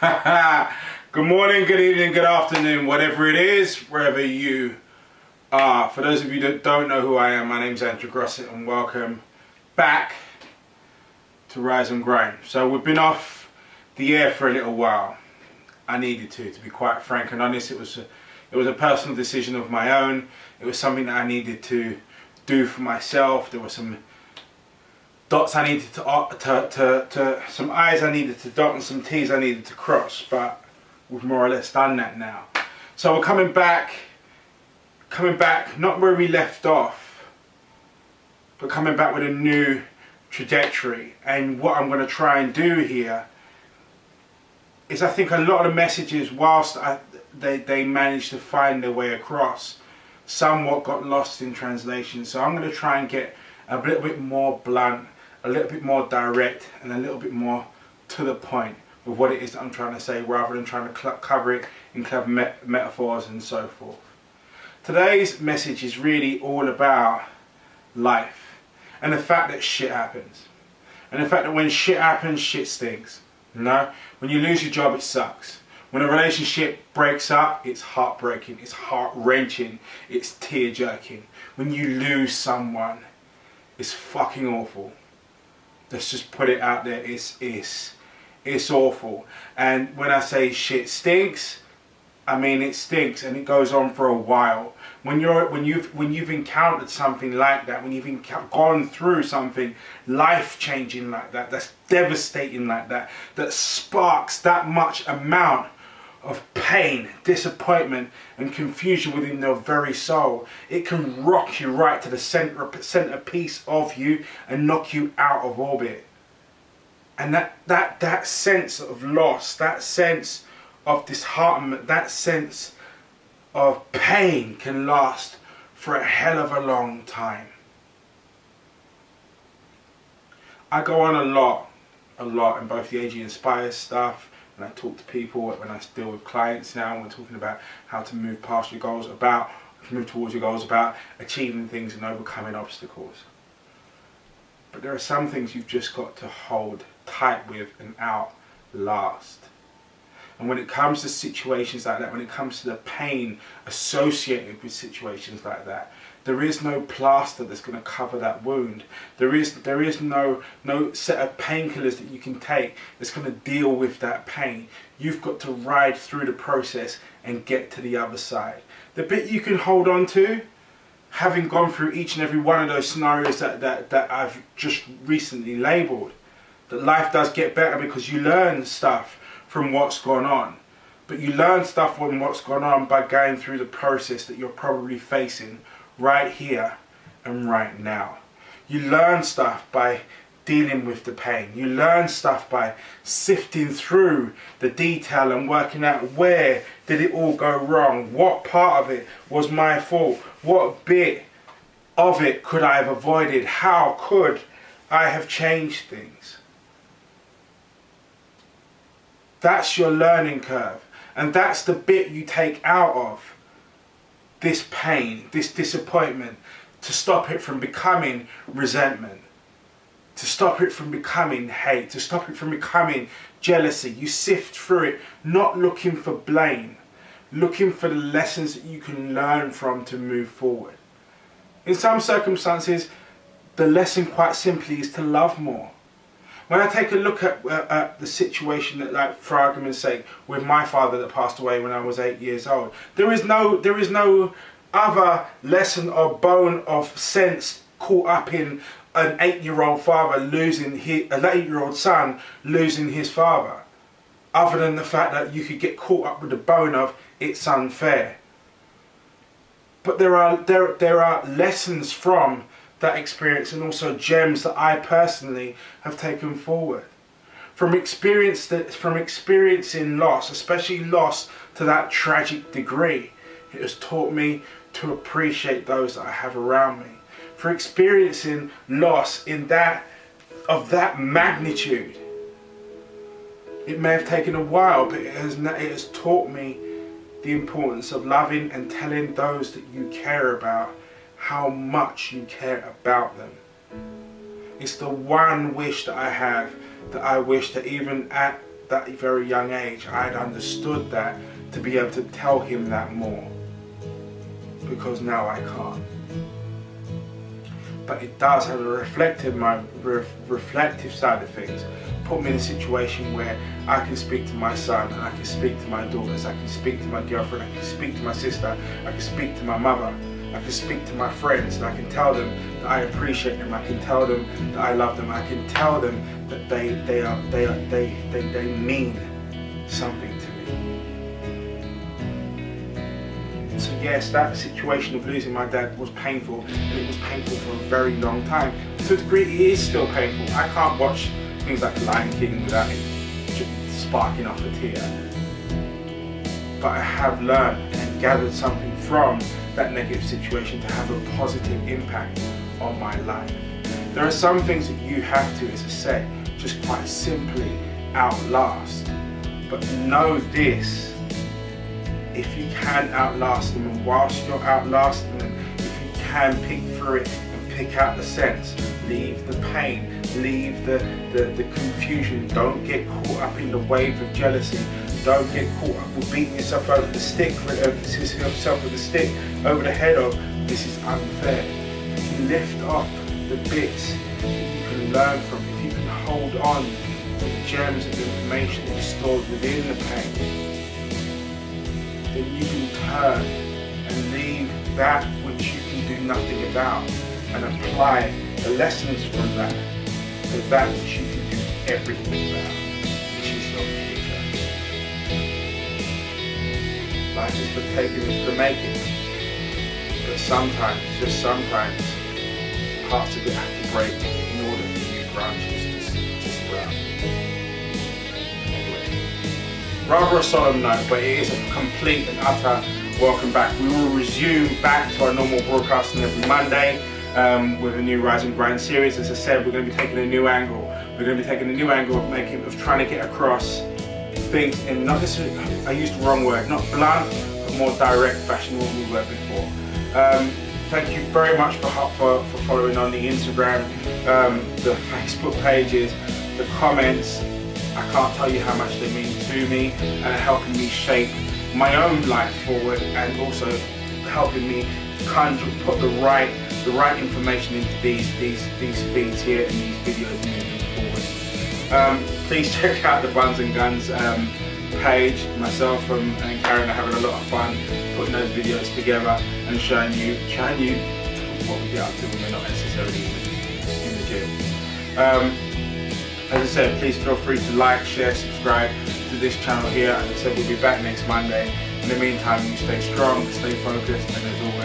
Good morning, good evening, good afternoon, whatever it is, wherever you are. For those of you that don't know who I am, my name's Andrew Grosset and welcome back to Rise and Grind. So we've been off the air for a little while. I needed to be quite frank and honest. It was a personal decision of my own. It was something that I needed to do for myself. There were some dots I needed to some I's I needed to dot and some T's I needed to cross, but we've more or less done that now. So we're coming back not where we left off, but coming back with a new trajectory. And what I'm going to try and do here is, I think a lot of the messages, whilst they managed to find their way across, somewhat got lost in translation. So I'm going to try and get a little bit more blunt, a little bit more direct, and a little bit more to the point with what it is that I'm trying to say, rather than trying to cover it in clever metaphors and so forth. Today's message is really all about life and the fact that shit happens, and the fact that when shit happens, shit stinks. You know, when you lose your job, it sucks. When a relationship breaks up, it's heartbreaking, it's heart-wrenching, it's tear-jerking. When you lose someone, it's fucking awful. Let's just put it out there. It's awful. And when I say shit stinks, I mean it stinks, and it goes on for a while. When you've encountered something like that, when you've gone through something life-changing like that, that's devastating like that, that sparks that much amount of pain, disappointment and confusion within your very soul, it can rock you right to the centerpiece of you and knock you out of orbit. And that sense of loss, that sense of disheartenment, that sense of pain can last for a hell of a long time. I go on a lot in both the AG Inspire stuff, when I talk to people, when I deal with clients now, and we're talking about how to move past your goals, move towards your goals, about achieving things and overcoming obstacles. But there are some things you've just got to hold tight with and outlast. And when it comes to situations like that, when it comes to the pain associated with situations like that, there is no plaster that's going to cover that wound. There is no set of painkillers that you can take that's going to deal with that pain. You've got to ride through the process and get to the other side. The bit you can hold on to, having gone through each and every one of those scenarios that I've just recently labelled, that life does get better because you learn stuff from what's gone on. But you learn stuff from what's gone on by going through the process that you're probably facing right here and right now. You learn stuff by dealing with the pain. You learn stuff by sifting through the detail and working out, where did it all go wrong? What part of it was my fault? What bit of it could I have avoided? How could I have changed things? That's your learning curve. And that's the bit you take out of this pain, this disappointment, to stop it from becoming resentment, to stop it from becoming hate, to stop it from becoming jealousy. You sift through it, not looking for blame, looking for the lessons that you can learn from to move forward. In some circumstances, the lesson quite simply is to love more. When I take a look at the situation that, like, for argument's sake, with my father that passed away when I was 8 years old, there is no other lesson or bone of sense caught up in an 8-year-old father losing an 8-year-old son losing his father, other than the fact that you could get caught up with the bone of it's unfair. But there are lessons from that experience, and also gems that I personally have taken forward from experiencing loss, especially loss to that tragic degree. It has taught me to appreciate those that I have around me. For experiencing loss of that magnitude, it may have taken a while, but it has taught me the importance of loving and telling those that you care about how much you care about them. It's the one wish that I have, that I wish that even at that very young age, I had understood that to be able to tell him that more, because now I can't. But it does have a reflective side of things. Put me in a situation where I can speak to my son, and I can speak to my daughters, I can speak to my girlfriend, I can speak to my sister, I can speak to my mother, I can speak to my friends, and I can tell them that I appreciate them, I can tell them that I love them, I can tell them that they mean something to me. So yes, that situation of losing my dad was painful, and it was painful for a very long time. To a degree, it is still painful. I can't watch things like Lion King without it sparking off a tear. But I have learned and gathered something from that negative situation to have a positive impact on my life. There are some things that you have to, as I said, just quite simply outlast. But know this, if you can outlast them, and whilst you're outlasting them, if you can pick through it and pick out the sense, leave the pain, leave the confusion, don't get caught up in the wave of jealousy, don't get caught up with beating yourself over the stick, yourself with the stick over the head of, this is unfair. If you lift off the bits that you can learn from, if you can hold on to the gems of information that is stored within the pain, then you can turn and leave that which you can do nothing about and apply the lessons from that to that which you can do everything about, which is your future. Life is for taking, it's for making. But sometimes, just sometimes, parts of it have to break in order for new branches to sprout. Anyway, rather a solemn note, but it is a complete and utter welcome back. We will resume back to our normal broadcasting every Monday with a new Rise and Grind series. As I said, we're going to be taking a new angle. We're going to be taking a new angle of trying to get across things in not necessarily, I used the wrong word, not blunt, but more direct fashion than what we were before. Thank you very much for following on the Instagram, the Facebook pages, the comments. I can't tell you how much they mean to me and are helping me shape my own life forward, and also helping me put the right information into these feeds here and these videos moving forward. Please check out the Buns and Guns page. Myself and Karen are having a lot of fun putting those videos together and showing you what we get up to when we're not necessarily in the gym. As I said, please feel free to like, share, subscribe to this channel here. As I said, we'll be back next Monday. In the meantime, you stay strong, stay focused, and as always,